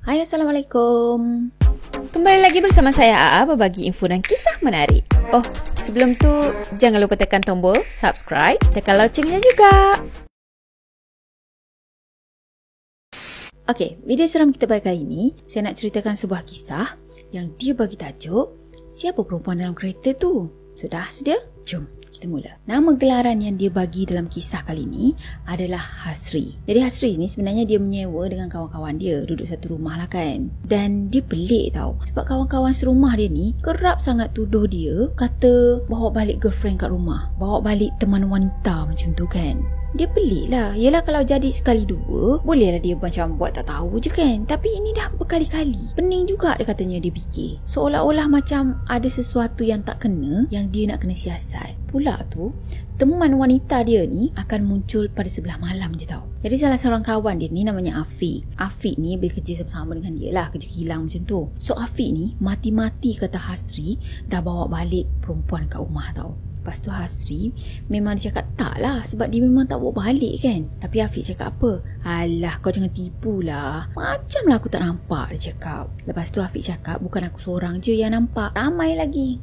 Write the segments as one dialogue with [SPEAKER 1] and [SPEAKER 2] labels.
[SPEAKER 1] Hai, Assalamualaikum. Kembali lagi bersama saya Aa berbagi info dan kisah menarik. Oh, sebelum tu jangan lupa tekan tombol subscribe, tekan loncengnya juga. Okey, video seram kita pada kali ini, saya nak ceritakan sebuah kisah yang dia bagi tajuk, siapa perempuan dalam kereta tu? Sudah sedia? Jom kita mula. Nama gelaran yang dia bagi dalam kisah kali ini adalah Hasri. Jadi Hasri ni sebenarnya dia menyewa dengan kawan-kawan dia, duduk satu rumah lah kan. Dan dia pelik tau, sebab kawan-kawan serumah dia ni kerap sangat tuduh dia, kata bawa balik girlfriend kat rumah, bawa balik teman wanita macam tu kan. Dia pelik lah. Yelah kalau jadi sekali dua, bolehlah dia macam buat tak tahu je kan. Tapi ini dah berkali-kali. Pening juga dia katanya dia fikir. Seolah-olah macam ada sesuatu yang tak kena, yang dia nak kena siasat. Pula tu, teman wanita dia ni akan muncul pada sebelah malam je tau. Jadi salah seorang kawan dia ni namanya Afiq. Afiq ni bekerja sama-sama dengan dia lah, kerja kilang macam tu. So Afiq ni mati-mati kata Hasri dah bawa balik perempuan kat rumah tau. Lepas tu Hasri memang dia cakap tak lah, sebab dia memang tak bawa balik kan. Tapi Afiq cakap apa? Alah, kau jangan tipu lah, macam lah aku tak nampak, dia cakap. Lepas tu Afiq cakap bukan aku seorang je yang nampak, ramai lagi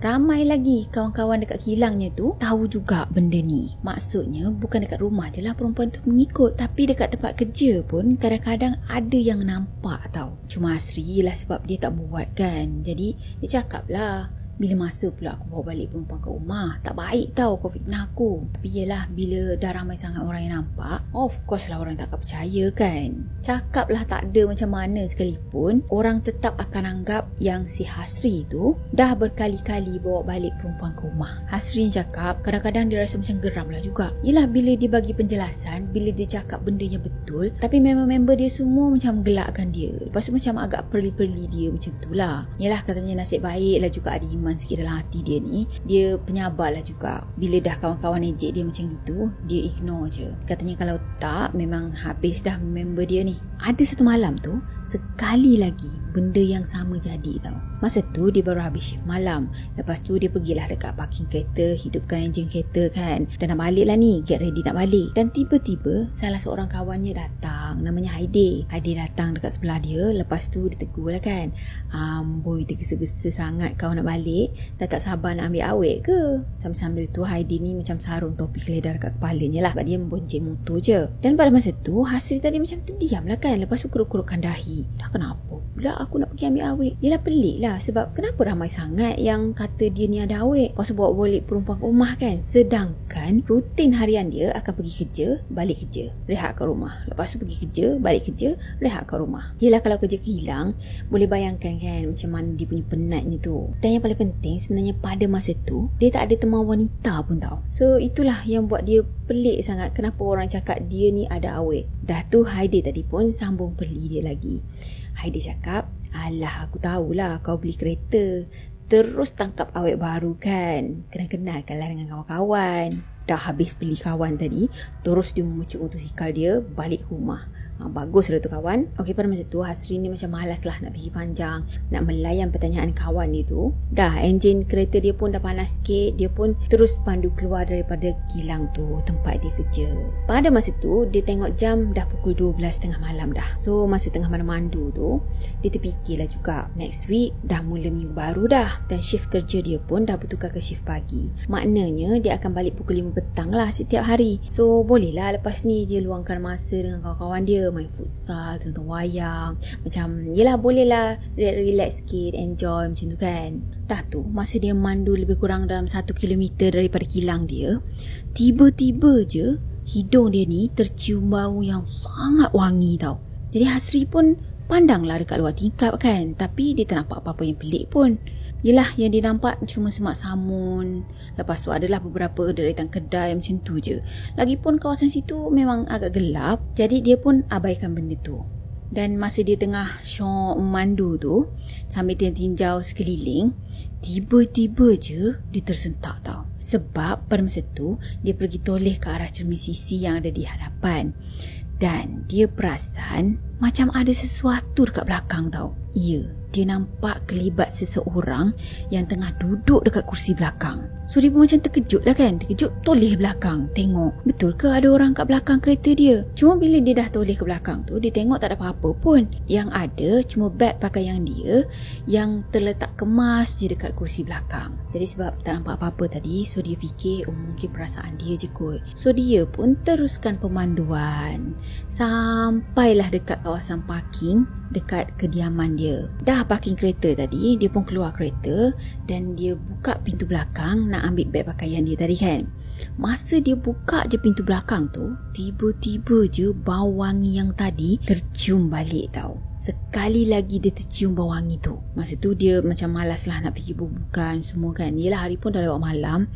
[SPEAKER 1] kawan-kawan dekat kilangnya tu tahu juga benda ni. Maksudnya bukan dekat rumah je lah perempuan tu mengikut, tapi dekat tempat kerja pun kadang-kadang ada yang nampak tau. Cuma Hasri lah sebab dia tak buat kan, jadi dia cakap lah, bila masa pula aku bawa balik perempuan ke rumah, tak baik tau kau fitnah aku. Tapi yelah, bila dah ramai sangat orang yang nampak, of course lah orang tak akan percaya kan. Cakap lah tak ada macam mana sekalipun, orang tetap akan anggap yang si Hasri tu dah berkali-kali bawa balik perempuan ke rumah. Hasri cakap kadang-kadang dia rasa macam geram lah juga. Yelah bila dia bagi penjelasan, bila dia cakap benda yang betul, tapi member-member dia semua macam gelakkan dia. Lepas tu macam agak perli-perli dia macam tu lah. Yelah katanya nasib baik lah juga ada iman sikit dalam hati dia ni. Dia penyabar lah juga. Bila dah kawan-kawan ejek dia macam gitu, dia ignore je. Katanya kalau tak, memang habis dah member dia ni. Ada satu malam tu, sekali lagi benda yang sama jadi tau. Masa tu dia baru habis shift malam. Lepas tu dia pergilah dekat parking kereta, hidupkan enjin kereta kan. Dan nak balik lah ni, get ready nak balik. Dan tiba-tiba salah seorang kawannya datang, namanya Haidee. Haidee datang dekat sebelah dia. Lepas tu dia tegur lah kan, Amboi tergesa-gesa sangat kau nak balik, dah tak sabar nak ambil awet ke? Sambil-sambil tu Haidee ni macam sarung topi keledar dekat kepalanya lah, sebab dia membonceng motor je. Dan pada masa tu Hasri tadi macam terdiam lah kan. Lepas tu keruk-kerukkan dahi. Dah kenapa pula aku nak pergi ambil awet? Yelah pelik lah, sebab kenapa ramai sangat yang kata dia ni ada awet, lepas tu bawa balik perempuan ke rumah kan. Sedangkan rutin harian dia akan pergi kerja, balik kerja, rehat kat rumah. Lepas tu pergi kerja, balik kerja, rehat kat rumah. Yelah kalau kerja kilang, boleh bayangkan kan macam mana dia punya penatnya tu. Dan yang paling penting sebenarnya pada masa tu, dia tak ada teman wanita pun tau. So itulah yang buat dia pelik sangat, kenapa orang cakap dia ni ada awet. Dah tu Haidee tadi pun sambung perli dia lagi. Haidee cakap, alah aku tahulah kau beli kereta, terus tangkap awet baru kan, kenal-kenalkanlah dengan kawan-kawan. Dah habis beli kawan tadi, terus dia memucuk motosikal dia balik ke rumah. Bagus lah tu kawan. Okey, pada masa tu Hasri ni macam malas lah nak fikir panjang, nak melayan pertanyaan kawan dia tu. Dah enjin kereta dia pun dah panas sikit, dia pun terus pandu keluar daripada kilang tu, tempat dia kerja. Pada masa tu dia tengok jam dah pukul 12.30 malam dah. So masa tengah mandu tu, dia terfikirlah juga, next week dah mula minggu baru dah, dan shift kerja dia pun dah bertukar ke shift pagi. Maknanya dia akan balik pukul 5 petang lah setiap hari. So bolehlah lepas ni dia luangkan masa dengan kawan-kawan dia, main futsal, tonton wayang, macam yelah bolehlah relax sikit, enjoy macam tu kan. Dah tu masa dia mandu lebih kurang dalam 1 kilometer daripada kilang dia, tiba-tiba je hidung dia ni tercium bau yang sangat wangi tau. Jadi Hasri pun pandanglah dekat luar tingkap kan, tapi dia tak nampak apa-apa yang pelik pun. Yelah yang dia nampak cuma semak samun. Lepas tu adalah beberapa deretan kedai macam tu je. Lagipun kawasan situ memang agak gelap, jadi dia pun abaikan benda tu. Dan masa dia tengah syok memandu tu, sambil tinjau sekeliling, tiba-tiba je dia tersentak tau. Sebab pada masa tu dia pergi toleh ke arah cermin sisi yang ada di hadapan. Dan dia perasan macam ada sesuatu dekat belakang tau. Ya, dia nampak kelibat seseorang yang tengah duduk dekat kursi belakang. So dia pun macam terkejut lah kan. Terkejut, toleh belakang, tengok betul ke ada orang kat belakang kereta dia. Cuma bila dia dah toleh ke belakang tu, dia tengok tak ada apa-apa pun. Yang ada cuma beg pakaian dia yang terletak kemas je dekat kursi belakang. Jadi sebab tak nampak apa-apa tadi, so dia fikir mungkin perasaan dia je kot. So dia pun teruskan pemanduan sampailah dekat kawasan parking dekat kediaman dia. Dah parking kereta tadi, dia pun keluar kereta dan dia buka pintu belakang nak ambil beg pakaian dia tadi kan. Masa dia buka je pintu belakang tu, tiba-tiba je bau wangi yang tadi tercium balik tau. Sekali lagi dia tercium bau wangi tu. Masa tu dia macam malas lah nak fikir bubukan semua kan. Yelah, hari pun dah lewat malam.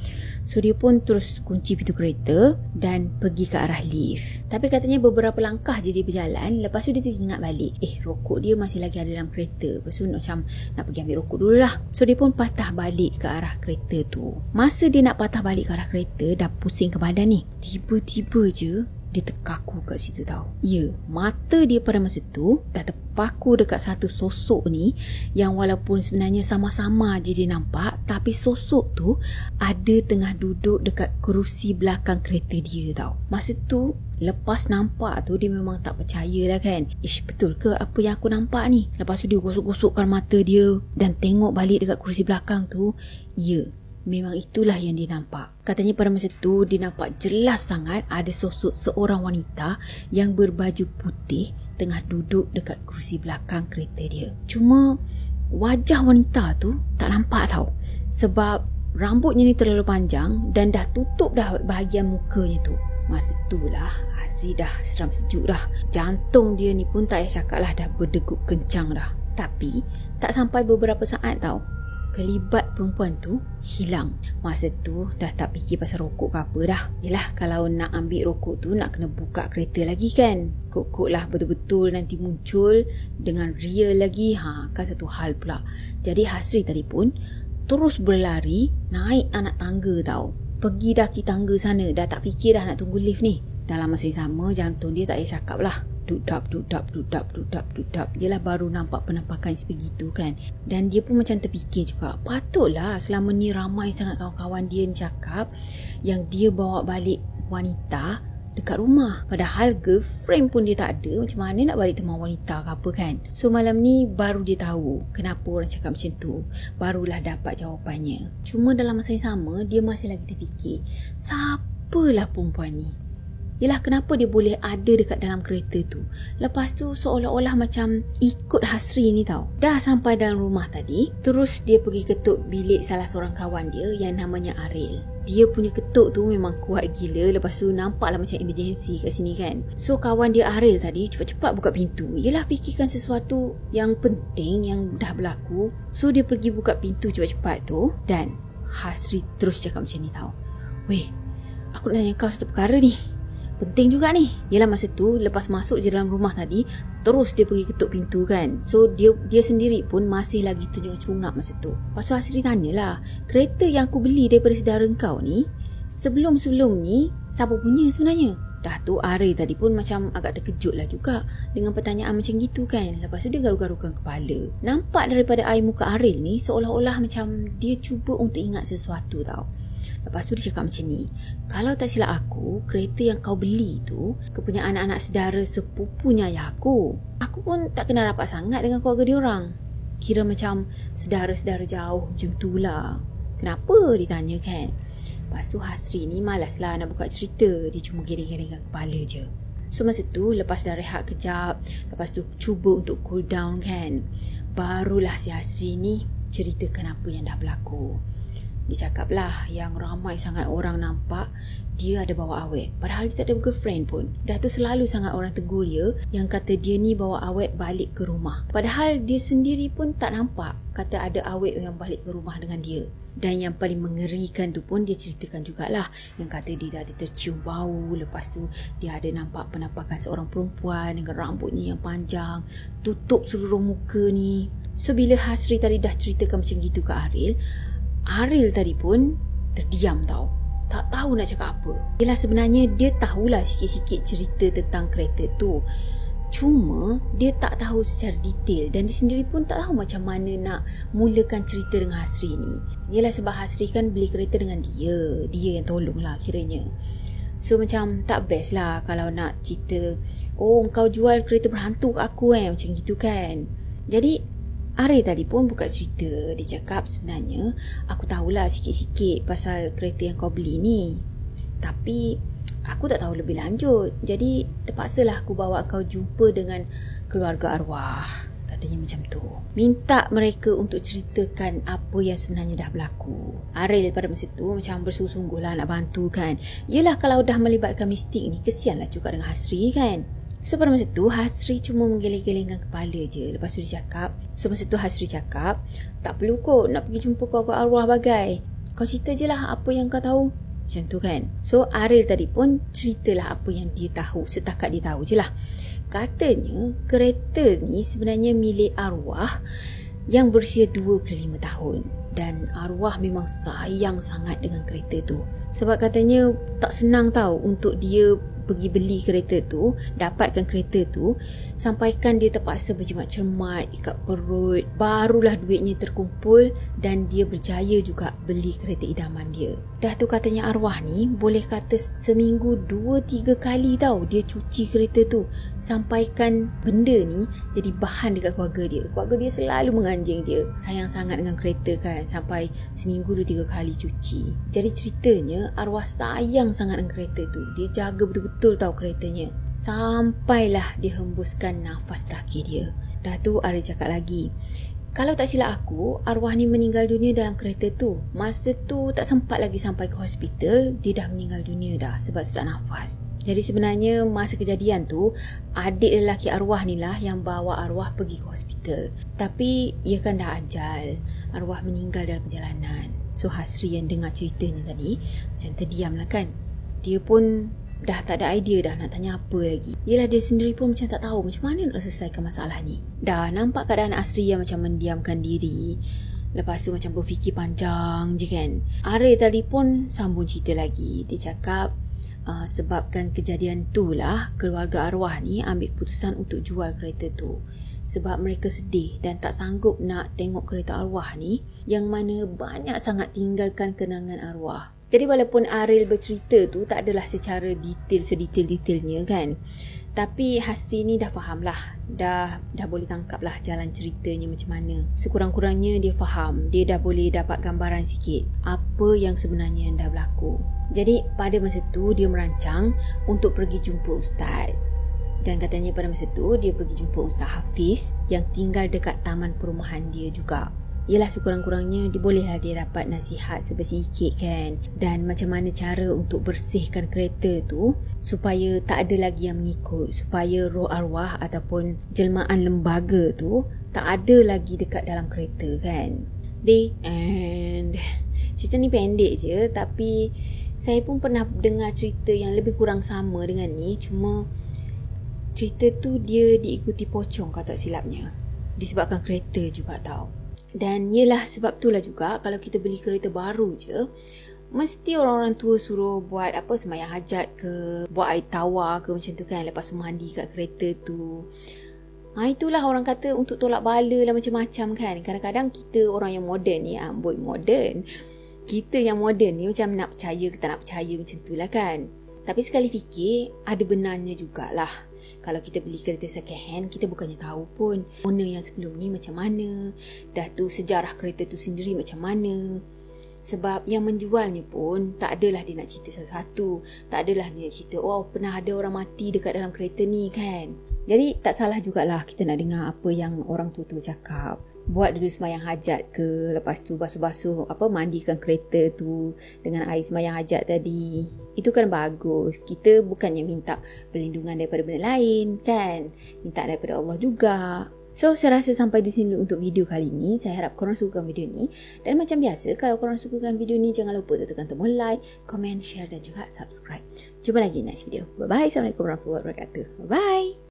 [SPEAKER 1] So dia pun terus kunci pintu kereta dan pergi ke arah lift. Tapi katanya beberapa langkah je dia berjalan, lepas tu dia teringat balik, rokok dia masih lagi ada dalam kereta. Lepas tu macam nak pergi ambil rokok dulu lah. So dia pun patah balik ke arah kereta tu. Masa dia nak patah balik ke arah kereta, dah pusing ke badan ni, tiba-tiba je dia terkaku kat situ tau. Ya, mata dia pada masa tu dah terpaku dekat satu sosok ni yang walaupun sebenarnya sama-sama je dia nampak, tapi sosok tu ada tengah duduk dekat kerusi belakang kereta dia tau. Masa tu lepas nampak tu dia memang tak percaya lah kan. Betul ke apa yang aku nampak ni? Lepas tu dia gosok-gosokkan mata dia dan tengok balik dekat kerusi belakang tu. Ya, memang itulah yang dia nampak. Katanya pada masa tu dia nampak jelas sangat ada sosok seorang wanita yang berbaju putih tengah duduk dekat kerusi belakang kereta dia. Cuma wajah wanita tu tak nampak tau, sebab rambutnya ni terlalu panjang dan dah tutup dah bahagian mukanya tu. Masa tu lah Hasri dah seram sejuk dah. Jantung dia ni pun tak payah cakap lah, dah berdegup kencang dah. Tapi tak sampai beberapa saat tau, kelibat perempuan tu hilang. Masa tu dah tak fikir pasal rokok ke apa dah. Yelah, kalau nak ambil rokok tu nak kena buka kereta lagi kan. Kok-kok lah betul-betul nanti muncul dengan real lagi, kan satu hal pula. Jadi Hasri tadi pun terus berlari naik anak tangga tau. Pergi daki tangga sana, dah tak fikir dah nak tunggu lift ni. Dalam masa yang sama, jantung dia tak payah cakap lah, dudap, dudap, dudap, dudap, dudap. Yelah, baru nampak penampakan sebegitu kan. Dan dia pun macam terfikir juga, patutlah selama ni ramai sangat kawan-kawan dia ni cakap yang dia bawa balik wanita dekat rumah. Padahal girlfriend pun dia tak ada, macam mana nak balik teman wanita ke apa kan. So malam ni baru dia tahu kenapa orang cakap macam tu. Barulah dapat jawapannya. Cuma dalam masa yang sama, dia masih lagi terfikir, siapalah perempuan ni? Yelah, kenapa dia boleh ada dekat dalam kereta tu? Lepas tu seolah-olah macam ikut Hasri ni tau. Dah sampai dalam rumah tadi, terus dia pergi ketuk bilik salah seorang kawan dia yang namanya Aril. Dia punya ketuk tu memang kuat gila. Lepas tu nampaklah macam emergency kat sini kan. So kawan dia Aril tadi cepat-cepat buka pintu. Yelah, fikirkan sesuatu yang penting yang dah berlaku. So dia pergi buka pintu cepat-cepat tu. Dan Hasri terus cakap macam ni tau, weh, aku nak tanya kau satu perkara ni, penting juga ni. Yelah, masa tu lepas masuk je dalam rumah tadi, terus dia pergi ketuk pintu kan. So dia sendiri pun masih lagi tercungap masa tu. Lepas tu Hasri tanyalah, kereta yang aku beli daripada saudara kau ni, sebelum-sebelum ni siapa punya sebenarnya? Dah tu Aril tadi pun macam agak terkejut lah juga dengan pertanyaan macam gitu kan. Lepas tu dia garu-garukan kepala. Nampak daripada air muka Aril ni seolah-olah macam dia cuba untuk ingat sesuatu tau. Lepas tu dia cakap macam ni, kalau tak silap aku, kereta yang kau beli tu kepunyaan anak saudara sepupunya ayah aku. Aku pun tak kenal rapat sangat dengan keluarga dia orang. Kira macam saudara-saudara jauh macam tu lah. Kenapa? Ditanya kan. Lepas tu Hasri ni malaslah nak buka cerita. Dia cuma geleng-gelengkan kepala je. So masa tu lepas dah rehat kejap, lepas tu cuba untuk cool down kan, barulah si Hasri ni ceritakan apa yang dah berlaku. Dia cakap lah yang ramai sangat orang nampak dia ada bawa awet. Padahal dia tak ada girlfriend pun. Dah tu selalu sangat orang tegur dia yang kata dia ni bawa awet balik ke rumah. Padahal dia sendiri pun tak nampak kata ada awet yang balik ke rumah dengan dia. Dan yang paling mengerikan tu pun dia ceritakan jugalah, yang kata dia dah ada tercium bau. Lepas tu dia ada nampak penampakan seorang perempuan dengan rambutnya yang panjang, tutup seluruh muka ni. So bila Hasri tadi dah ceritakan macam gitu ke Aril tadi pun terdiam tau. Tak tahu nak cakap apa. Yelah, sebenarnya dia tahulah sikit-sikit cerita tentang kereta tu. Cuma dia tak tahu secara detail dan dia sendiri pun tak tahu macam mana nak mulakan cerita dengan Hasri ni. Yelah sebab Hasri kan beli kereta dengan dia yang tolong lah kiranya. So macam tak best lah kalau nak cerita, oh kau jual kereta berhantu kat aku macam gitu kan. Jadi Ariel tadi pun buka cerita. Dia cakap sebenarnya aku tahulah sikit-sikit pasal kereta yang kau beli ni, tapi aku tak tahu lebih lanjut. Jadi terpaksalah aku bawa kau jumpa dengan keluarga arwah. Katanya macam tu. Minta mereka untuk ceritakan apa yang sebenarnya dah berlaku. Ariel pada masa tu macam bersungguh-sungguh lah nak bantu kan. Yelah kalau dah melibatkan mistik ni, kesianlah juga dengan Hasri kan. So pada masa tu Hasri cuma menggeleng-gelengkan kepala je. Lepas tu dia cakap, Hasri cakap, tak perlu kot nak pergi jumpa keluarga arwah bagai. Kau cerita je lah apa yang kau tahu. Macam tu kan. So Ariel tadi pun ceritalah apa yang dia tahu, setakat dia tahu je lah. Katanya kereta ni sebenarnya milik arwah yang berusia 25 tahun. Dan arwah memang sayang sangat dengan kereta tu. Sebab katanya tak senang tahu untuk dia pergi beli kereta tu, dapatkan kereta tu, sampaikan dia terpaksa berjimat cermat, ikat perut, barulah duitnya terkumpul dan dia berjaya juga beli kereta idaman dia. Dah tu katanya arwah ni boleh kata seminggu 2-3 kali tau dia cuci kereta tu, sampaikan benda ni jadi bahan dekat keluarga dia. Keluarga dia selalu menganjing dia, sayang sangat dengan kereta kan, sampai seminggu 2-3 kali cuci. Jadi ceritanya arwah sayang sangat dengan kereta tu, dia jaga betul-betul tahu keretanya, sampailah dia hembuskan nafas terakhir dia. Dah tu Ariel cakap lagi, kalau tak silap aku, arwah ni meninggal dunia dalam kereta tu. Masa tu tak sempat lagi sampai ke hospital, dia dah meninggal dunia dah sebab sesak nafas. Jadi sebenarnya masa kejadian tu, adik lelaki arwah ni lah yang bawa arwah pergi ke hospital. Tapi ia kan dah ajal, arwah meninggal dalam perjalanan. So Hasri yang dengar cerita ni tadi macam terdiam lah kan. Dia pun dah tak ada idea dah nak tanya apa lagi. Yelah dia sendiri pun macam tak tahu macam mana nak selesaikan masalah ni. Dah nampak keadaan Hasri yang macam mendiamkan diri, lepas tu macam berfikir panjang je kan. Ariel tadi pun sambung cerita lagi. Dia cakap sebabkan kejadian tu lah keluarga arwah ni ambil keputusan untuk jual kereta tu. Sebab mereka sedih dan tak sanggup nak tengok kereta arwah ni, yang mana banyak sangat tinggalkan kenangan arwah. Jadi walaupun Ariel bercerita tu tak adalah secara sedetail-detailnya kan, tapi Hasri ni dah faham lah, dah boleh tangkap lah jalan ceritanya macam mana. Sekurang-kurangnya dia faham, dia dah boleh dapat gambaran sikit apa yang sebenarnya yang dah berlaku. Jadi pada masa tu dia merancang untuk pergi jumpa ustaz. Dan katanya pada masa tu dia pergi jumpa Ustaz Hafiz yang tinggal dekat taman perumahan dia juga. Yelah sekurang-kurangnya bolehlah dia dapat nasihat sedikit kan, dan macam mana cara untuk bersihkan kereta tu supaya tak ada lagi yang mengikut, supaya roh arwah ataupun jelmaan lembaga tu tak ada lagi dekat dalam kereta kan. And cerita ni pendek je, tapi saya pun pernah dengar cerita yang lebih kurang sama dengan ni, cuma cerita tu dia diikuti pocong kalau tak silapnya, disebabkan kereta juga tau. Dan yelah sebab itulah juga kalau kita beli kereta baru je, mesti orang-orang tua suruh buat sembahyang hajat ke, buat air tawar ke macam tu kan, lepas tu mandi kat kereta tu. Itulah orang kata untuk tolak bala lah macam-macam kan. Kadang-kadang kita orang yang moden ni, moden, kita yang moden ni macam nak percaya ke tak nak percaya macam tu lah kan. Tapi sekali fikir ada benarnya jugalah. Kalau kita beli kereta second hand, kita bukannya tahu pun owner yang sebelum ni macam mana, dah tu sejarah kereta tu sendiri macam mana. Sebab yang menjualnya pun tak adalah dia nak cerita satu-satu, tak adalah dia nak cerita pernah ada orang mati dekat dalam kereta ni kan. Jadi tak salah jugalah kita nak dengar apa yang orang tua-tua cakap. Buat dulu sembahyang hajat ke, lepas tu basuh-basuh mandikan kereta tu dengan air sembahyang hajat tadi. Itu kan bagus. Kita bukannya minta perlindungan daripada benda lain kan, minta daripada Allah juga. So saya rasa sampai di sini untuk video kali ni. Saya harap korang sukakan video ni, dan macam biasa kalau korang sukakan video ni, jangan lupa tekan tombol like, komen, share dan juga subscribe. Jumpa lagi next video. Bye bye. Assalamualaikum warahmatullahi wabarakatuh. Bye bye.